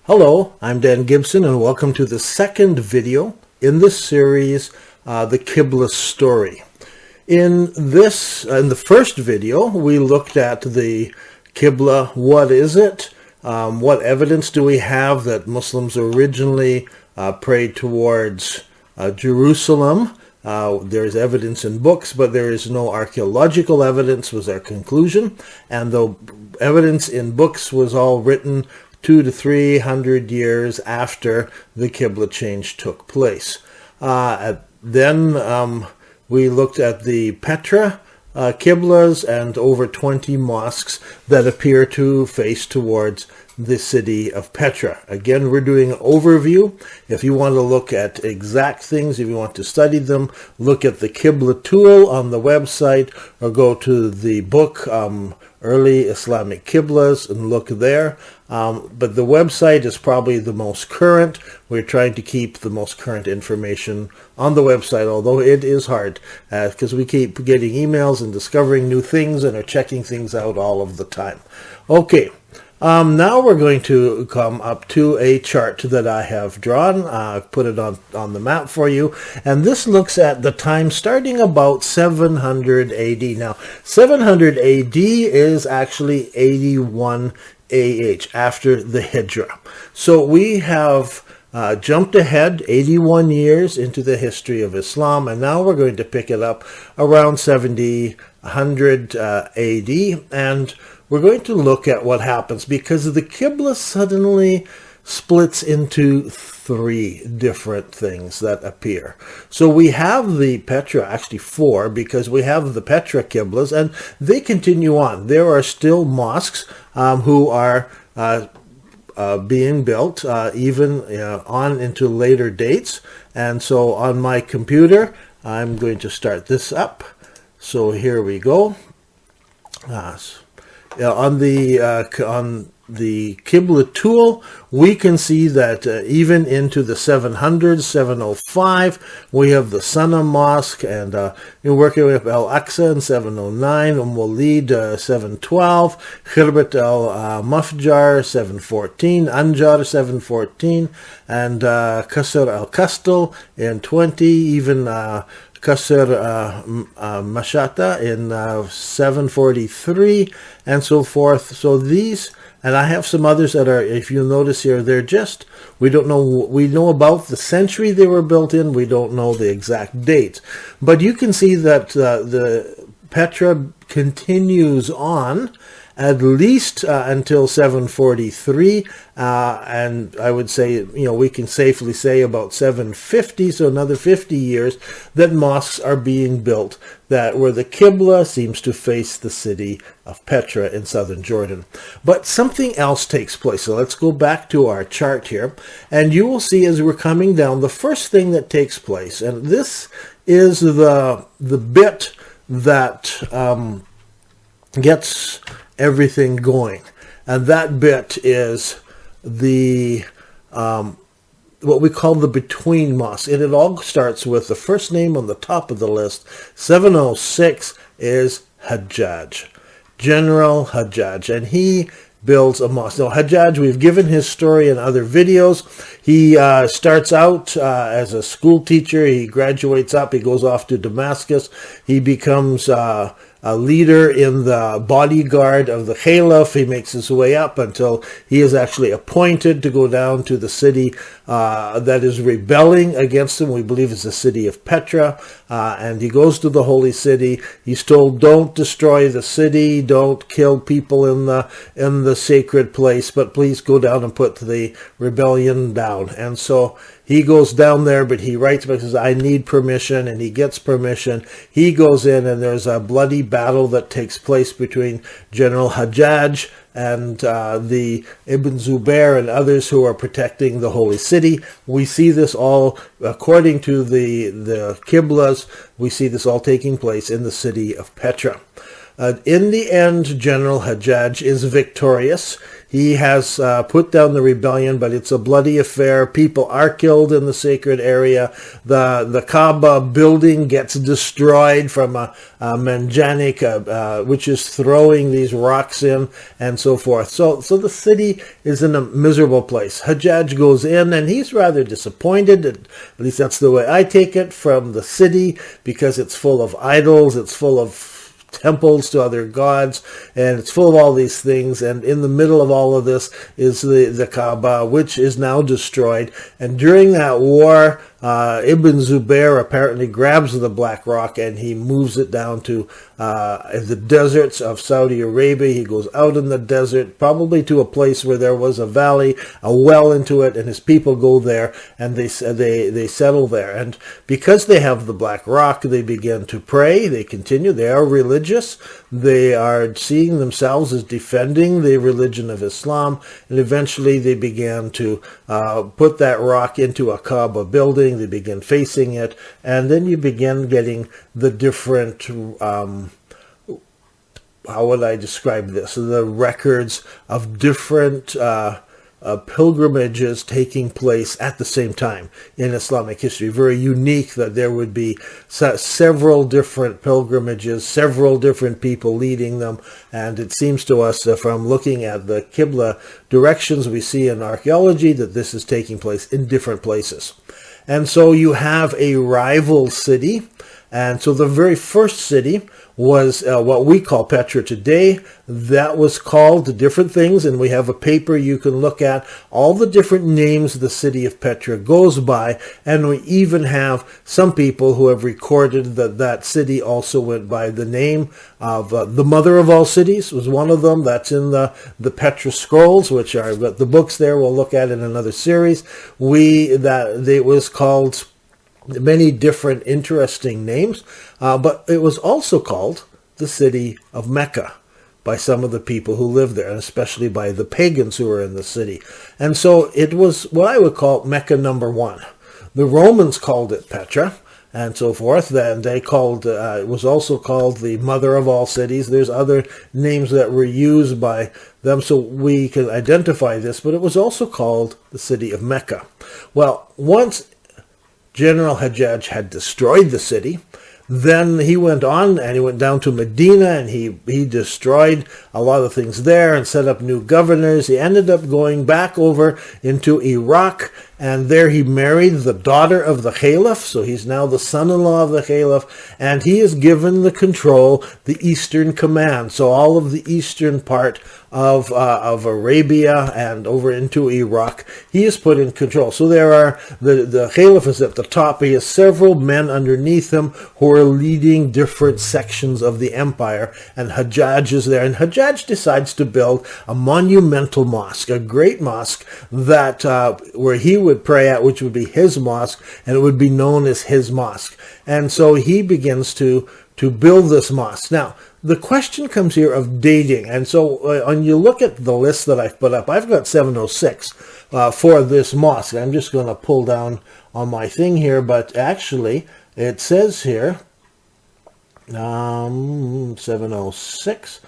Hello, I'm Dan Gibson and welcome to the second video in this series, the Qibla story. In the first video, we looked at the Qibla. What is it? What evidence do we have that Muslims originally prayed towards Jerusalem? There's evidence in books, but there is no archaeological evidence, was our conclusion. And the evidence in books was all written 200 to 300 years after the Qibla change took place. Then we looked at the Petra Qiblas and over 20 mosques that appear to face towards the city of Petra. Again, we're doing an overview. If you want to look at exact things, if you want to study them, look at the Qibla tool on the website or go to the book Early Islamic Qiblas and look there. But the website is probably the most current. We're trying to keep the most current information on the website, although it is hard because we keep getting emails and discovering new things and are checking things out all of the time. Okay. Now we're going to come up to a chart that I have drawn. I've put it on the map for you. And this looks at the time starting about 700 AD. Now, 700 AD is actually 81 AH, after the Hijra. So we have jumped ahead 81 years into the history of Islam, and now we're going to pick it up around 100 AD, and we're going to look at what happens because the Qibla suddenly splits into three different things that appear. So we have the Petra, actually four, because we have the Petra Qiblas, and they continue on. There are still mosques who are being built even on into later dates. And so on my computer, I'm going to start this up. So here we go. On the Qibla tool, we can see that even into the 700s, 705, we have the Sana Mosque, and we're working with Al-Aqsa in 709, Walid 712, Khirbat al-Mafjar 714, Anjar 714, and Qasr al-Kastal in 20, even Qasr Mashata in 743, and so forth. So these, and I have some others that are, if you notice here, they're just, we don't know, we know about the century they were built in, we don't know the exact date. But you can see that the Petra continues on at least until 743, and I would say, we can safely say about 750, so another 50 years, that mosques are being built where the Qibla seems to face the city of Petra in southern Jordan. But something else takes place. So let's go back to our chart here, and you will see as we're coming down, the first thing that takes place, and this is the bit that gets everything going, and that bit is the what we call the between mosque, and it all starts with the first name on the top of the list. 706 is Hajjaj, General Hajjaj, and he builds a mosque. Now, Hajjaj, we've given his story in other videos. He starts out as a school teacher. He graduates up. He goes off to Damascus. He becomes a leader in the bodyguard of the Caliph. He makes his way up until he is actually appointed to go down to the city that is rebelling against him. We believe it's the city of Petra. And he goes to the holy city. He's told, don't destroy the city, don't kill people in the sacred place, but please go down and put the rebellion down. And so he goes down there, but he writes back and says, I need permission, and he gets permission. He goes in, and there's a bloody battle that takes place between General Hajjaj and the Ibn Zubair and others who are protecting the holy city. We see this all, according to the Qiblas, we see this all taking place in the city of Petra. In the end, General Hajjaj is victorious. He has put down the rebellion, but it's a bloody affair. People are killed in the sacred area. The Kaaba building gets destroyed from a Manjanic, which is throwing these rocks in, and so forth. So the city is in a miserable place. Hajjaj goes in, and he's rather disappointed, at least that's the way I take it, from the city, because it's full of idols, it's full of temples to other gods, and it's full of all these things, and in the middle of all of this is the Kaaba, which is now destroyed. And during that war, Ibn Zubair apparently grabs the black rock and he moves it down to the deserts of Saudi Arabia. He goes out in the desert, probably to a place where there was a valley, a well into it, and his people go there and they settle there. And because they have the black rock, they begin to pray. They continue. They are religious. They are seeing themselves as defending the religion of Islam, and eventually they began to put that rock into a Kaaba building. They begin facing it, and then you begin getting the different, how would I describe this? The records of different pilgrimages taking place at the same time in Islamic history. Very unique that there would be several different pilgrimages, several different people leading them, and it seems to us from looking at the Qibla directions we see in archaeology that this is taking place in different places. And so you have a rival city, and so the very first city was what we call Petra today. That was called different things, and we have a paper you can look at all the different names the city of Petra goes by, and we even have some people who have recorded that that city also went by the name of the mother of all cities was one of them. That's in the Petra Scrolls, which are the books there we'll look at in another series. It was called many different interesting names, but it was also called the city of Mecca by some of the people who lived there, and especially by the pagans who were in the city. And so it was what I would call Mecca number one. The Romans called it Petra, and so forth. Then they called it was also called the mother of all cities. There's other names that were used by them so we can identify this, but it was also called the city of Mecca. Well, once General Hajjaj had destroyed the city, then he went on and he went down to Medina, and he destroyed a lot of things there and set up new governors. He ended up going back over into Iraq, and there he married the daughter of the Caliph, so he's now the son-in-law of the Caliph, and he is given the control, the Eastern Command, so all of the eastern part of Arabia and over into Iraq, he is put in control. So there are, the Caliph is at the top, he has several men underneath him who are leading different sections of the empire, and Hajjaj is there, and Hajjaj decides to build a monumental mosque, a great mosque that where he would pray at, which would be his mosque, and it would be known as his mosque. And so he begins to build this mosque. Now, the question comes here of dating. And so when you look at the list that I've put up, I've got 706 for this mosque. I'm just going to pull down on my thing here, but actually it says here 706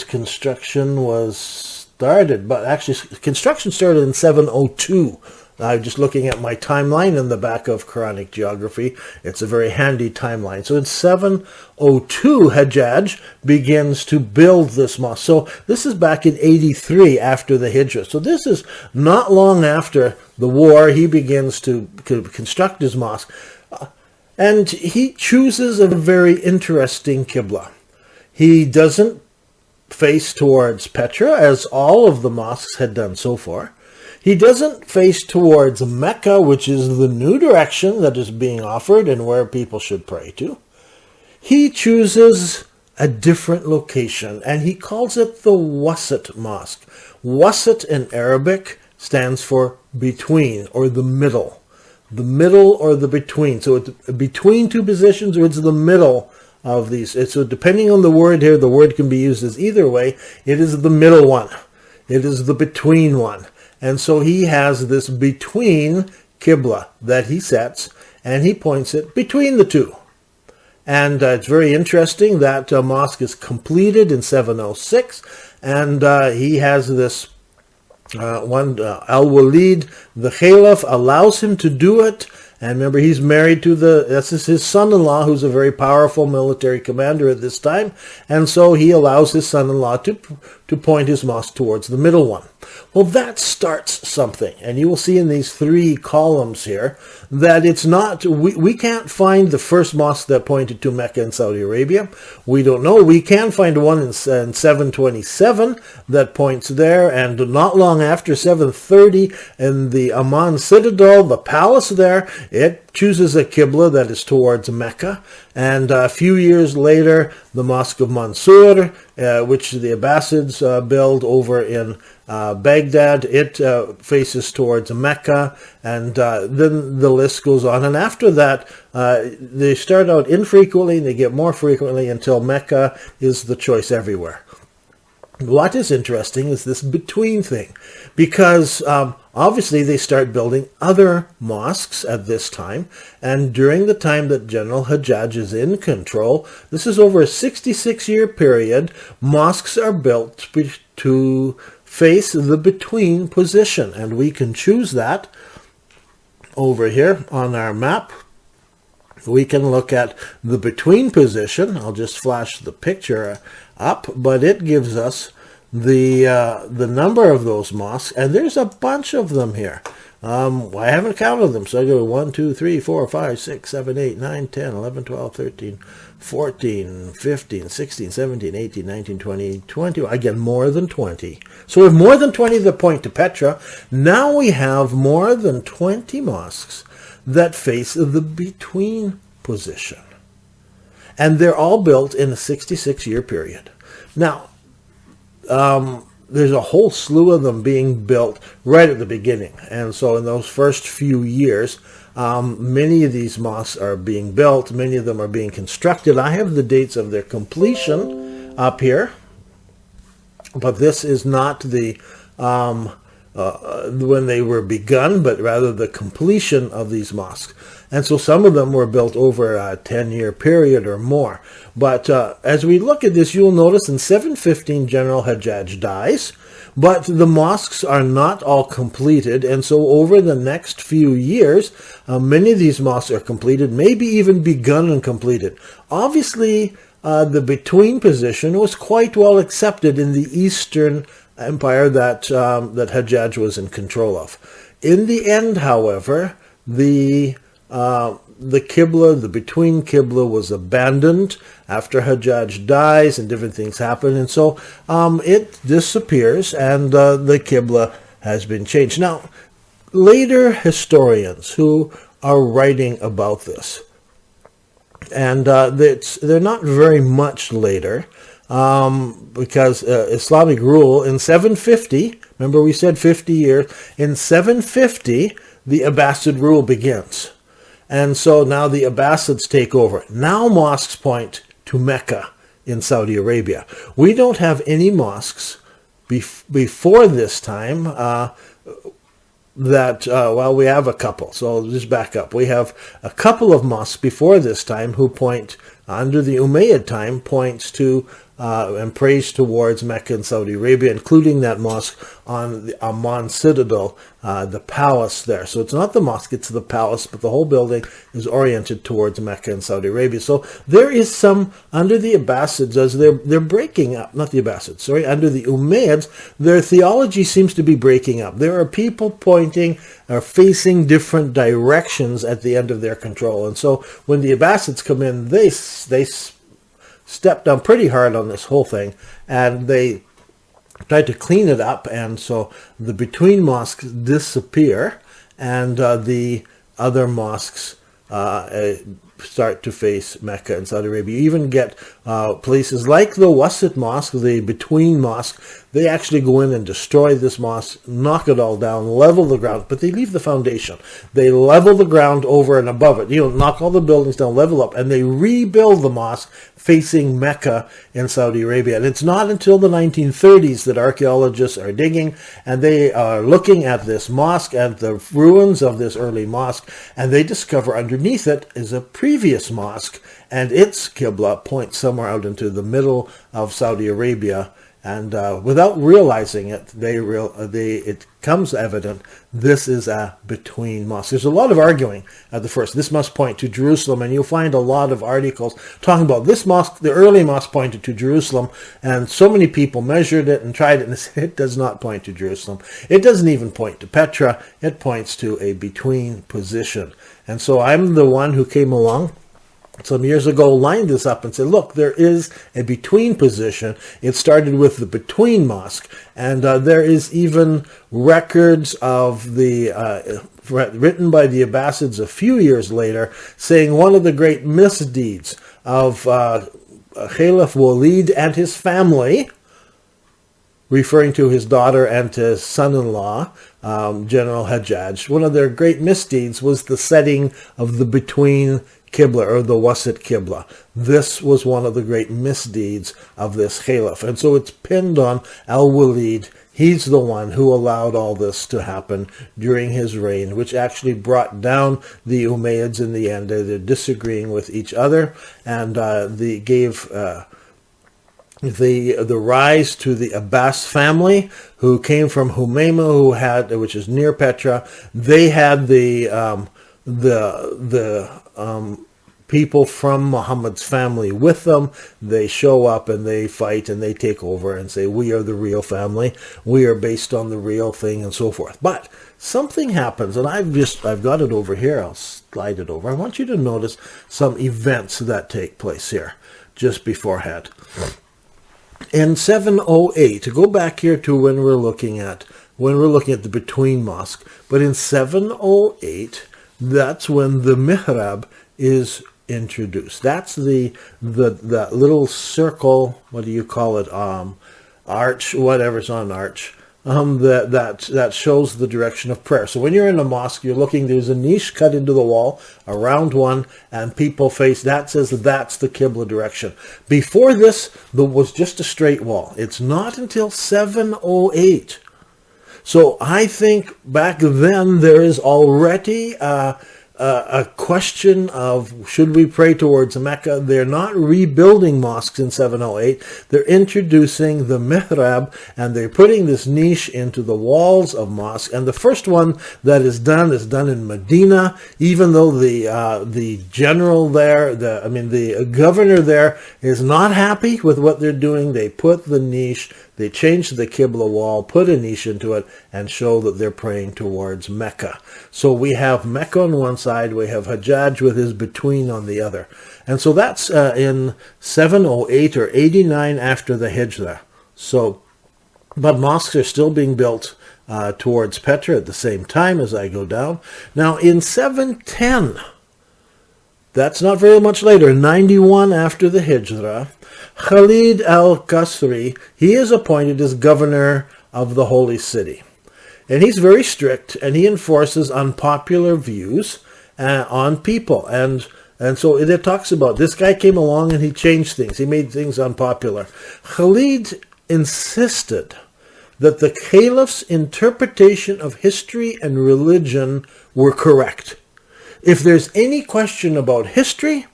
construction was started, but actually construction started in 702. I'm just looking at my timeline in the back of Quranic Geography. It's a very handy timeline. So in 702, Hajjaj begins to build this mosque. So this is back in 83 after the Hijrah. So this is not long after the war. He begins to construct his mosque. And he chooses a very interesting Qibla. He doesn't face towards Petra, as all of the mosques had done so far. He doesn't face towards Mecca, which is the new direction that is being offered and where people should pray to. He chooses a different location, and he calls it the Wasat Mosque. Wasat in Arabic stands for between, or the middle. The middle or the between. So it's between two positions, or it's the middle of these. So depending on the word here, the word can be used as either way. It is the middle one. It is the between one. And so he has this between Qibla that he sets, and he points it between the two. And it's very interesting that mosque is completed in 706, and he has this Al-Walid, the Caliph, allows him to do it. And remember, he's married to this is his son-in-law, who's a very powerful military commander at this time. And so he allows his son-in-law to point his mosque towards the middle one. Well, that starts something. And you will see in these 3 columns here that it's not, we can't find the first mosque that pointed to Mecca in Saudi Arabia. We don't know. We can find one in 727 that points there. And not long after 730, in the Amman Citadel, the palace there, it chooses a Qibla that is towards Mecca. And a few years later, the Mosque of Mansur, which the Abbasids build over in Baghdad, it faces towards Mecca, and then the list goes on. And after that, they start out infrequently, and they get more frequently until Mecca is the choice everywhere. What is interesting is this between thing, because obviously they start building other mosques at this time, and during the time that General Hajjaj is in control, this is over a 66-year period, mosques are built to face the between position, and we can choose that over here on our map. We can look at the between position. I'll just flash the picture up, but it gives us the number of those mosques, and there's a bunch of them here. I haven't counted them, so I go 1, 2, 3, 4, 5, 6, 7, 8, 9, 10, 11, 12, 13, 14, 15, 16, 17, 18, 19, 20, 20. Again, more than 20. So we have more than 20 that point to Petra. Now we have more than 20 mosques that face the between position. And they're all built in a 66-year period. Now, there's a whole slew of them being built right at the beginning. And so in those first few years, many of these mosques are being built. Many of them are being constructed. I have the dates of their completion up here. But this is not the when they were begun, but rather the completion of these mosques. And so some of them were built over a 10-year period or more. But as we look at this, you'll notice in 715 General Hajjaj dies, but the mosques are not all completed. And so over the next few years, many of these mosques are completed, maybe even begun and completed. Obviously, the between position was quite well accepted in the Eastern Empire that Hajjaj was in control of. In the end, however, the Qibla, the between Qibla, was abandoned after Hajjaj dies and different things happen, and so it disappears, and the Qibla has been changed. Now, later historians who are writing about this, and they're not very much later, because Islamic rule in 750, remember we said 50 years, in 750 the Abbasid rule begins. And so now the Abbasids take over. Now mosques point to Mecca in Saudi Arabia. We don't have any mosques before this time well, we have a couple. So I'll just back up. We have a couple of mosques before this time who point, under the Umayyad time, points to and prays towards Mecca and Saudi Arabia, including that mosque on the Amman Citadel, the palace there. So it's not the mosque, it's the palace, but the whole building is oriented towards Mecca and Saudi Arabia. So there is some, under the Abbasids, as they're breaking up, not the Abbasids, sorry, under the Umayyads, their theology seems to be breaking up. There are people pointing or facing different directions at the end of their control. And so when the Abbasids come in, they stepped down pretty hard on this whole thing, and they tried to clean it up, and so the between mosques disappear, and the other mosques start to face Mecca and Saudi Arabia. You even get places like the Wasit Mosque, the between mosque, they actually go in and destroy this mosque, knock it all down, level the ground, but they leave the foundation. They level the ground over and above it. Knock all the buildings down, level up, and they rebuild the mosque facing Mecca in Saudi Arabia. And it's not until the 1930s that archaeologists are digging, and they are looking at this mosque and the ruins of this early mosque, and they discover underneath it is a previous mosque, and its Qibla points somewhere out into the middle of Saudi Arabia. And without realizing it, it comes evident this is a between mosque. There's a lot of arguing at the first. This must point to Jerusalem, and you'll find a lot of articles talking about this mosque. The early mosque pointed to Jerusalem, and so many people measured it and tried it, and said it does not point to Jerusalem. It doesn't even point to Petra. It points to a between position. And so I'm the one who came along some years ago, lined this up and said, look, there is a between position. It started with the between mosque, and there is even records of the written by the Abbasids a few years later, saying one of the great misdeeds of Caliph Walid and his family, referring to his daughter and his son-in-law, General Hajjaj, one of their great misdeeds was the setting of the between Qibla, or the Wasit Qibla. This was one of the great misdeeds of this Caliph. And so it's pinned on Al-Walid. He's the one who allowed all this to happen during his reign, which actually brought down the Umayyads in the end. They're disagreeing with each other, and they gave the rise to the Abbas family, who came from Humayma, which is near Petra. They had the people from Muhammad's family with them. They show up and they fight and they take over and say, we are the real family, we are based on the real thing, and so forth. But something happens, and I've got it over here. I'll slide it over. I want you to notice some events that take place here just beforehand. In 708, to go back here to when we're looking at the between mosque, but in 708, that's when the mihrab is introduced. That's that little circle, what do you call it, arch, whatever's on arch, that shows the direction of prayer. So when you're in a mosque, you're looking, there's a niche cut into the wall, around one, and people face, that says that's the Qibla direction. Before this, there was just a straight wall. It's not until 708. So I think back then there is already a question of, should we pray towards Mecca? They're not rebuilding mosques in 708. They're introducing the mihrab, and they're putting this niche into the walls of mosques. And the first one that is done in Medina, even though the general there, the governor there is not happy with what they're doing. They put the niche, they changed the Qibla wall, put a niche into it, and show that they're praying towards Mecca. So we have Mecca on one side, we have Hajjaj with his between on the other. And so that's in 708 or 89 after the Hijrah. So, but mosques are still being built towards Petra at the same time as I go down. Now in 710, that's not very much later, 91 after the Hijrah, Khalid al-Qasri, he is appointed as governor of the holy city. And he's very strict, and he enforces unpopular views on people. And so it talks about, this guy came along and he changed things. He made things unpopular. Khalid insisted that the caliph's interpretation of history and religion were correct. If there's any question about history,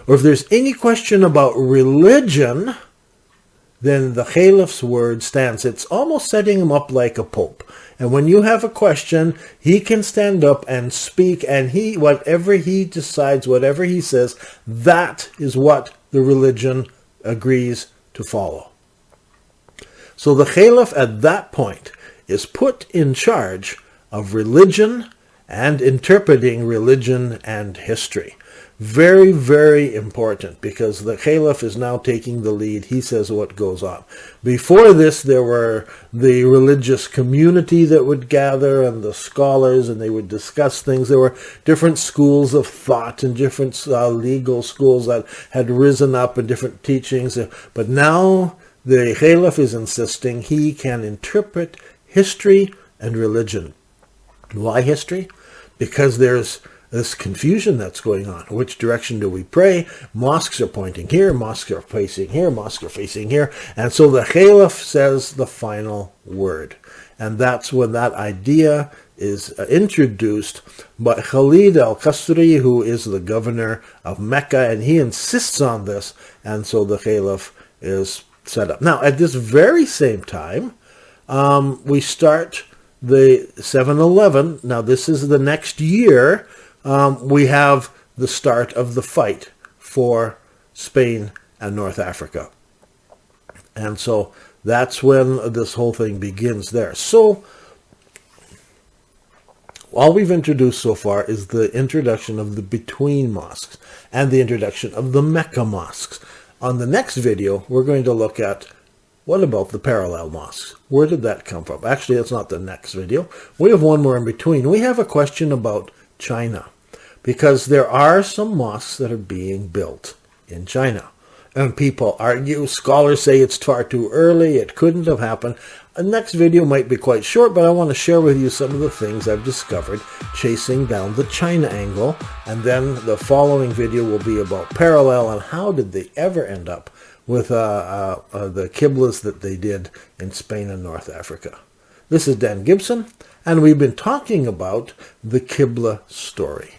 or if there's any question about religion, then the caliph's word stands. It's almost setting him up like a pope. And when you have a question, he can stand up and speak, and whatever he decides, whatever he says, that is what the religion agrees to follow. So the caliph at that point is put in charge of religion and interpreting religion and history. Very, very important, because the caliph is now taking the lead. He says what goes on. Before this, there were the religious community that would gather and the scholars, and they would discuss things. There were different schools of thought and different legal schools that had risen up and different teachings. But now the caliph is insisting he can interpret history and religion. Why history? Because there's this confusion that's going on. Which direction do we pray? Mosques are pointing here, mosques are facing here, mosques are facing here. And so the caliph says the final word. And that's when that idea is introduced by Khalid al-Qasri, who is the governor of Mecca, and he insists on this, and so the Caliph is set up. Now, at this very same time, we start the 711. Now, this is the next year. We have the start of the fight for Spain and North Africa. And so that's when this whole thing begins there. So all we've introduced so far is the introduction of the between mosques and the introduction of the Mecca mosques. On the next video, we're going to look at what about the parallel mosques? Where did that come from? Actually, it's not the next video. We have one more in between. We have a question about China, because there are some mosques that are being built in China. And people argue, scholars say it's far too early, it couldn't have happened. The next video might be quite short, but I want to share with you some of the things I've discovered chasing down the China angle. And then the following video will be about parallel and how did they ever end up with the Qiblas that they did in Spain and North Africa. This is Dan Gibson, and we've been talking about the Qibla story.